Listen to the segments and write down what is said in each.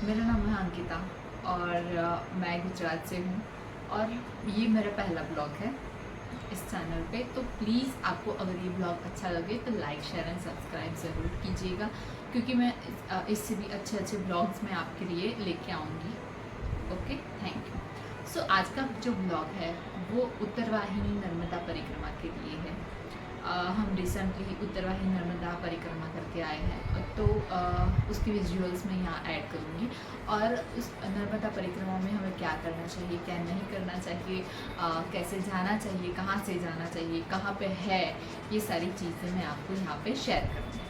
मेरा नाम है अंकिता और मैं गुजरात से हूँ और ये मेरा पहला ब्लॉग है इस चैनल पे। तो प्लीज़ आपको अगर ये ब्लॉग अच्छा लगे तो लाइक शेयर एंड सब्सक्राइब ज़रूर कीजिएगा, क्योंकि मैं इससे भी अच्छे अच्छे ब्लॉग्स मैं आपके लिए लेके आऊँगी। Okay, thank you. सो आज का जो ब्लॉग है वो उत्तरवाहिनी नर्मदा परिक्रमा के लिए है। हम रिसेंटली उत्तरवाहिनी नर्मदा परिक्रमा करके आए हैं, तो उसकी विजुअल्स मैं यहाँ ऐड करूँगी और उस नर्मदा परिक्रमा में हमें क्या करना चाहिए, क्या नहीं करना चाहिए, कैसे जाना चाहिए, कहाँ से जाना चाहिए, कहाँ पे है, ये सारी चीज़ें मैं आपको यहाँ पे शेयर करूँगी।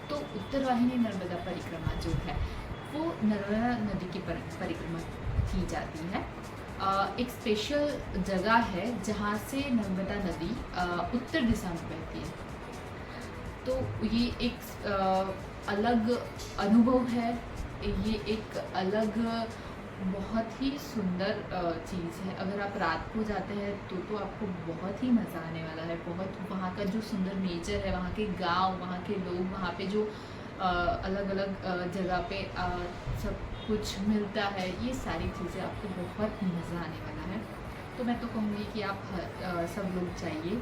तो उत्तरवाहिनी नर्मदा परिक्रमा जो है वो नर्मदा नदी की परिक्रमा की जाती है। एक स्पेशल जगह है जहाँ से नर्मदा नदी उत्तर दिशा में बहती है। तो ये एक अलग अनुभव है, ये एक अलग बहुत ही सुंदर चीज़ है। अगर आप रात को जाते हैं तो आपको बहुत ही मज़ा आने वाला है। बहुत वहाँ का जो सुंदर नेचर है, वहाँ के गांव, वहाँ के लोग, वहाँ पे जो अलग अलग जगह पे सब कुछ मिलता है, ये सारी चीज़ें आपको बहुत मज़ा आने वाला है। तो मैं तो कहूँगी कि आप सब लोग जाइए,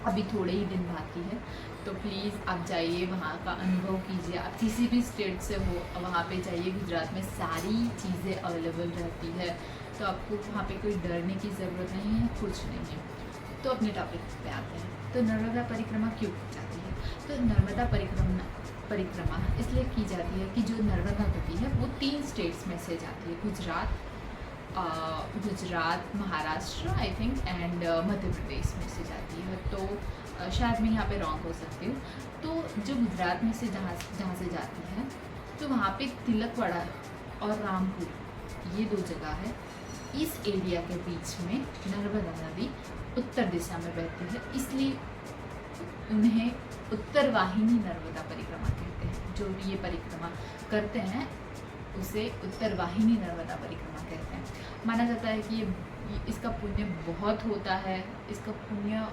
अभी थोड़े ही दिन बाकी है, तो प्लीज़ आप जाइए, वहाँ का अनुभव कीजिए। आप किसी भी स्टेट से हो वहाँ पे जाइए। गुजरात में सारी चीज़ें अवेलेबल रहती है, तो आपको वहाँ पे कोई डरने की ज़रूरत नहीं है, कुछ नहीं है। तो अपने टॉपिक पे आते हैं। तो नर्मदा परिक्रमा क्यों की जाती है? तो नर्मदा परिक्रमा इसलिए की जाती है कि जो नर्मदा नदी है वो 3 स्टेट्स में से जाती है, Gujarat, Maharashtra I think and Madhya Pradesh में से जाती है। तो शायद मैं यहाँ पे रॉन्ग हो सकती हूँ। तो जो गुजरात में से जहाँ से जाती है, तो वहाँ पे तिलकवाड़ा और रामपुर, ये 2 जगह है। इस एरिया के बीच में नर्मदा नदी उत्तर दिशा में बहती है, इसलिए उन्हें उत्तरवाहिनी नर्मदा परिक्रमा कहते हैं। जो भी ये परिक्रमा करते हैं उसे उत्तरवाहिनी नर्मदा परिक्रमा कहते हैं। माना जाता है कि ये इसका पुण्य बहुत होता है, इसका पुण्य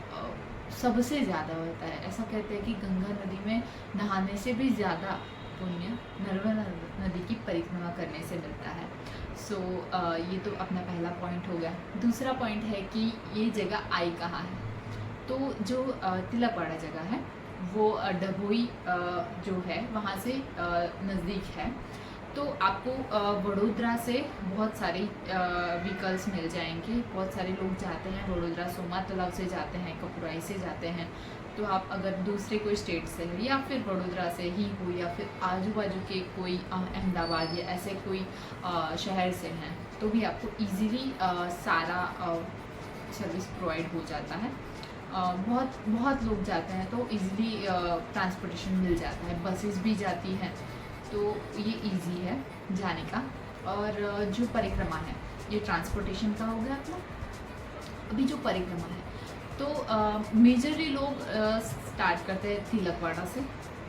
सबसे ज़्यादा होता है। ऐसा कहते हैं कि गंगा नदी में नहाने से भी ज़्यादा पुण्य नर्मदा नदी की परिक्रमा करने से मिलता है। सो ये तो अपना पहला पॉइंट हो गया। दूसरा पॉइंट है कि ये जगह आई कहाँ है। तो जो तिलकवाड़ा जगह है वो डभोई जो है वहाँ से नज़दीक है। तो आपको वडोदरा से बहुत सारे व्हीकल्स मिल जाएंगे। बहुत सारे लोग जाते हैं वडोदरा, सोमा तालाब से जाते हैं, कपुराई से जाते हैं। तो आप अगर दूसरे कोई स्टेट से है या फिर वडोदरा से ही हो या फिर आजू बाजू के कोई अहमदाबाद या ऐसे कोई शहर से हैं, तो भी आपको इजीली सारा सर्विस प्रोवाइड हो जाता है। बहुत लोग जाते हैं तो इजीली ट्रांसपोर्टेशन मिल जाता है, बसेस भी जाती हैं, तो ये इजी है जाने का। और जो परिक्रमा है ये ट्रांसपोर्टेशन का हो गया अपना। अभी जो परिक्रमा है तो मेजरली लोग स्टार्ट करते हैं तिलकवाड़ा से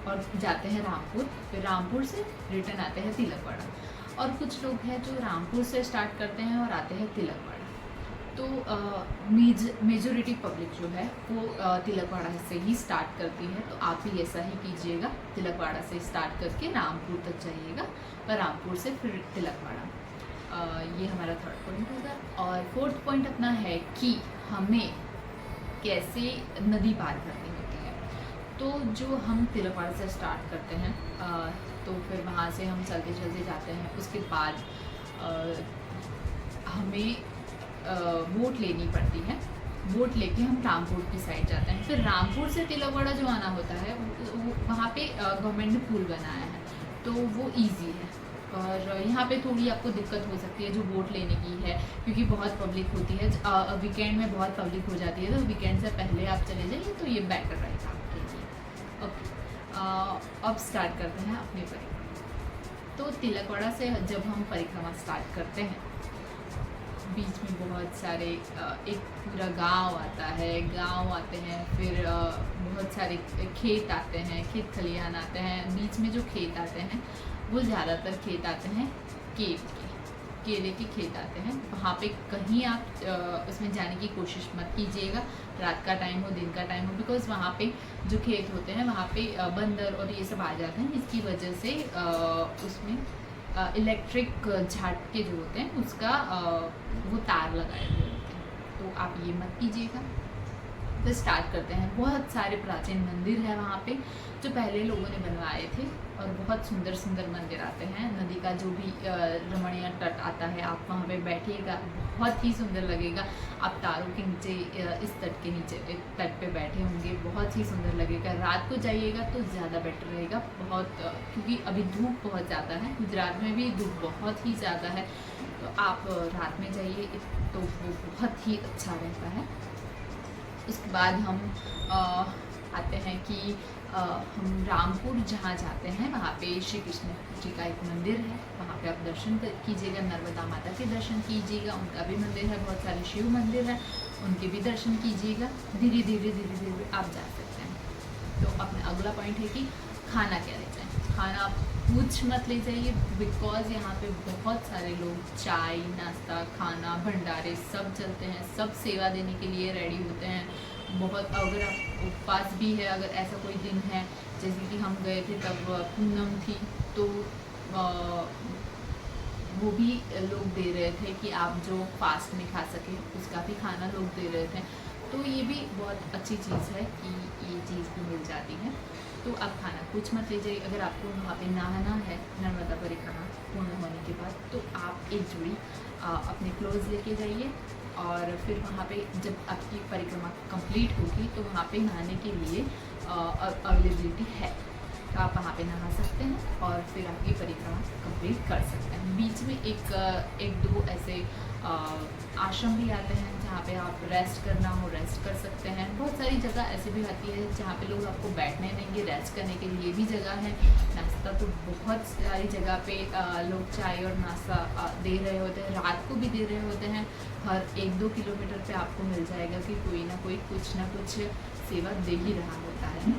और जाते हैं रामपुर, फिर रामपुर से रिटर्न आते हैं तिलकवाड़ा। और कुछ लोग हैं जो रामपुर से स्टार्ट करते हैं और आते हैं तिलकवाड़ा। तो मेजोरिटी पब्लिक जो है वो तिलकवाड़ा से ही स्टार्ट करती है, तो आप भी ऐसा ही कीजिएगा। तिलकवाड़ा से स्टार्ट करके रामपुर तक जाइएगा और रामपुर से फिर तिलकवाड़ा। ये हमारा 3rd पॉइंट होगा। और 4th पॉइंट अपना है कि हमें कैसे नदी पार करनी होती है। तो जो हम तिलकवाड़ा से स्टार्ट करते हैं तो फिर वहाँ से हम चलते चलते जाते हैं। उसके बाद हमें बोट लेनी पड़ती है। बोट लेके हम रामपुर की साइड जाते हैं। फिर रामपुर से तिलकवाड़ा जो आना होता है वहाँ पे गवर्नमेंट ने पुल बनाया है, तो वो इजी है। और यहाँ पे थोड़ी आपको दिक्कत हो सकती है जो बोट लेने की है, क्योंकि बहुत पब्लिक होती है। वीकेंड में बहुत पब्लिक हो जाती है, तो वीकेंड से पहले आप चले जाइए तो ये बेटर रहेगा आपके लिए। ओके, अब स्टार्ट करते हैं अपनी परिक्रमा। तो तिलकवाड़ा से जब हम परिक्रमा स्टार्ट करते हैं, बीच में बहुत सारे एक पूरा गांव आता है, गांव आते हैं, फिर बहुत सारे खेत आते हैं, खेत खलिहान आते हैं। बीच में जो खेत आते हैं वो ज़्यादातर खेत आते हैं केले के खेत आते हैं। वहाँ पे कहीं आप उसमें जाने की कोशिश मत कीजिएगा, रात का टाइम हो दिन का टाइम हो, बिकॉज़ वहाँ पे जो खेत होते हैं वहाँ पे बंदर और ये सब आ जाते हैं, जिसकी वजह से उसमें इलेक्ट्रिक झटके जो होते हैं उसका वो तार लगाए हुए होते हैं, तो आप ये मत कीजिएगा। तो स्टार्ट करते हैं। बहुत सारे प्राचीन मंदिर है वहाँ पे जो पहले लोगों ने बनवाए थे, और बहुत सुंदर सुंदर मंदिर आते हैं। नदी का जो भी रमणीय तट आता है, आप वहाँ पे बैठिएगा, बहुत ही सुंदर लगेगा। आप तारों के नीचे, इस तट के नीचे तट पे बैठे होंगे, बहुत ही सुंदर लगेगा। रात को जाइएगा तो ज़्यादा बेटर रहेगा, बहुत क्योंकि अभी धूप बहुत ज़्यादा है, गुजरात में भी धूप बहुत ही ज़्यादा है, तो आप रात में जाइए तो वो बहुत ही अच्छा रहता है। उसके बाद हम आते हैं कि हम रामपुर जहाँ जाते हैं वहाँ पे श्री कृष्ण जी का एक मंदिर है, वहाँ पे आप दर्शन कीजिएगा। नर्मदा माता के दर्शन कीजिएगा, उनका भी मंदिर है। बहुत सारे शिव मंदिर हैं, उनके भी दर्शन कीजिएगा। धीरे धीरे आप जा सकते हैं। तो अपना अगला पॉइंट है कि खाना क्या ले जाएँ। खाना कुछ मत ले जाइए, बिकॉज यहाँ पे बहुत सारे लोग चाय, नाश्ता, खाना, भंडारे सब चलते हैं, सब सेवा देने के लिए रेडी होते हैं। बहुत, अगर आप उपवास भी है, अगर ऐसा कोई दिन है, जैसे कि हम गए थे तब पूनम थी, तो वो भी लोग दे रहे थे कि आप जो फास्ट में खा सके उसका भी खाना लोग दे रहे थे। तो ये भी बहुत अच्छी चीज़ है कि ये चीज़ भी मिल जाती है। तो आप खाना कुछ मत ले जाइए। अगर आपको वहाँ पे नहाना है नर्मदा परिक्रमा पूर्ण होने के बाद, तो आप एक जोड़ी अपने क्लोथ्स लेके जाइए, और फिर वहाँ पे जब आपकी परिक्रमा कंप्लीट होगी तो वहाँ पे नहाने के लिए अवेलेबिलिटी है, तो आप वहाँ पे नहा सकते हैं और फिर आपकी परिक्रमा कंप्लीट कर सकते हैं। बीच में एक दो ऐसे आश्रम भी आते हैं जहाँ पे आप रेस्ट करना हो रेस्ट कर सकते हैं। बहुत सारी जगह ऐसे भी आती है जहाँ पे लोग आपको बैठने देंगे, रेस्ट करने के लिए भी जगह है। नाश्ता तो बहुत सारी जगह पे लोग चाय और नाश्ता दे रहे होते हैं, रात को भी दे रहे होते हैं। हर 1-2 किलोमीटर पे आपको मिल जाएगा कि कोई ना कोई कुछ ना कुछ सेवा दे ही रहा होता है।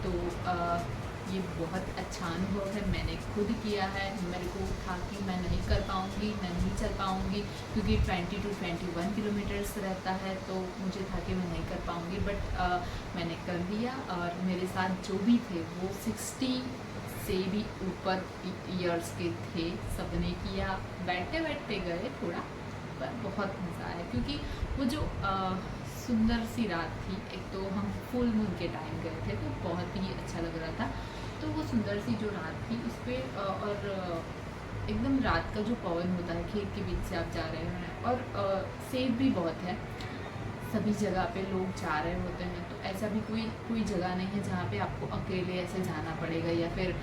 तो ये बहुत अच्छा अनुभव है, मैंने खुद किया है। मेरे को था कि मैं नहीं कर पाऊँगी, मैं नहीं चल पाऊँगी, क्योंकि 20 to 21 किलोमीटर्स रहता है, तो मुझे था कि मैं नहीं कर पाऊँगी, बट मैंने कर दिया। और मेरे साथ जो भी थे वो 60 से भी ऊपर ईयर्स के थे, सबने किया। बैठते बैठते गए थोड़ा, पर बहुत मज़ा आया, क्योंकि वो जो सुंदर सी रात थी। एक तो हम फुल मून के टाइम गए थे, तो बहुत ही अच्छा लग रहा था। तो वो सुंदर सी जो रात थी उस पर, और एकदम रात का जो पवन होता है, खेत के बीच से आप जा रहे हैं, और सेफ भी बहुत है। सभी जगह पे लोग जा रहे होते हैं, तो ऐसा भी कोई जगह नहीं है जहाँ पे आपको अकेले ऐसे जाना पड़ेगा, या फिर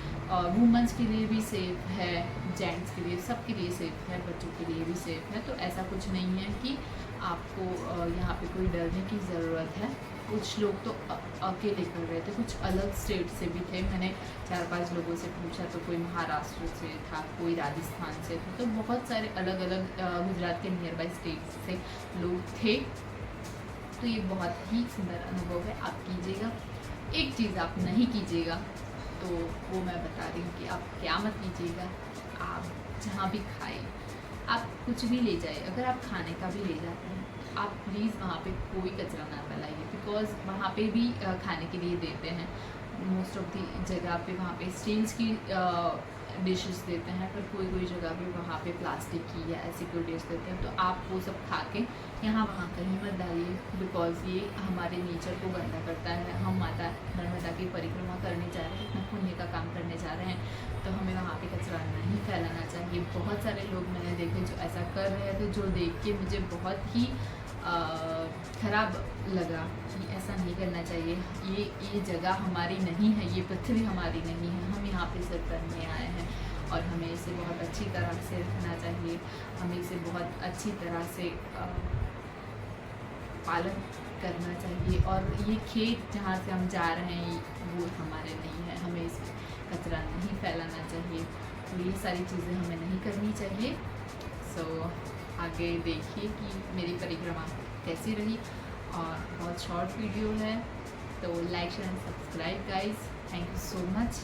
वुमेंस के लिए भी सेफ़ है, जेंट्स के लिए, सबके लिए सेफ़ है, बच्चों के लिए भी सेफ़ है। तो ऐसा कुछ नहीं है कि आपको यहाँ पे कोई डरने की ज़रूरत है। कुछ लोग तो अकेले कर रहे थे, कुछ अलग स्टेट से भी थे। मैंने 4-5 लोगों से पूछा, तो कोई महाराष्ट्र से था, कोई राजस्थान से था, तो बहुत सारे अलग अलग गुजरात के नियर बाई स्टेट से लोग थे। तो ये बहुत ही सुंदर अनुभव है, आप कीजिएगा। एक चीज़ आप नहीं कीजिएगा, तो वो मैं बता रही हूँ कि आप क्या मत कीजिएगा। आप जहाँ भी खाए, आप कुछ भी ले जाए, अगर आप खाने का भी ले जाते हैं, आप प्लीज़ वहाँ पे कोई कचरा ना फैलाइए, बिकॉज़ वहाँ पे भी खाने के लिए देते हैं। मोस्ट ऑफ दी जगह पे वहाँ पे स्टील्स की डिशेस देते हैं, पर कोई जगह पे वहाँ पे प्लास्टिक की या ऐसी कोई डिश देते हैं। तो आप वो सब खा के यहाँ वहाँ कहीं मत डालिए, बिकॉज़ ये हमारे नेचर को गंदा करता है। हम माता नर्मदा की परिक्रमा करने जा रहे हैं, इतना पुण्य का काम करने जा रहे हैं, तो हमें वहाँ पे कचरा नहीं फैलाना चाहिए। बहुत सारे लोग मैंने देखे जो ऐसा कर रहे थे, जो देख के मुझे बहुत ही ख़राब लगा कि ऐसा नहीं करना चाहिए। ये जगह हमारी नहीं है, ये पृथ्वी हमारी नहीं है, हम यहाँ पे सिर्फ करने आए हैं, और हमें इसे बहुत अच्छी तरह से रखना चाहिए। हमें इसे बहुत अच्छी तरह से पालन करना चाहिए। और ये खेत जहाँ से हम जा रहे हैं वो हमारे नहीं है, हमें इस कचरा नहीं फैलाना चाहिए। तो ये सारी चीज़ें हमें नहीं करनी चाहिए। सो आगे देखिए कि मेरी परिक्रमा कैसी रही, और बहुत शॉर्ट वीडियो है, तो like share and subscribe guys. Thank you so much.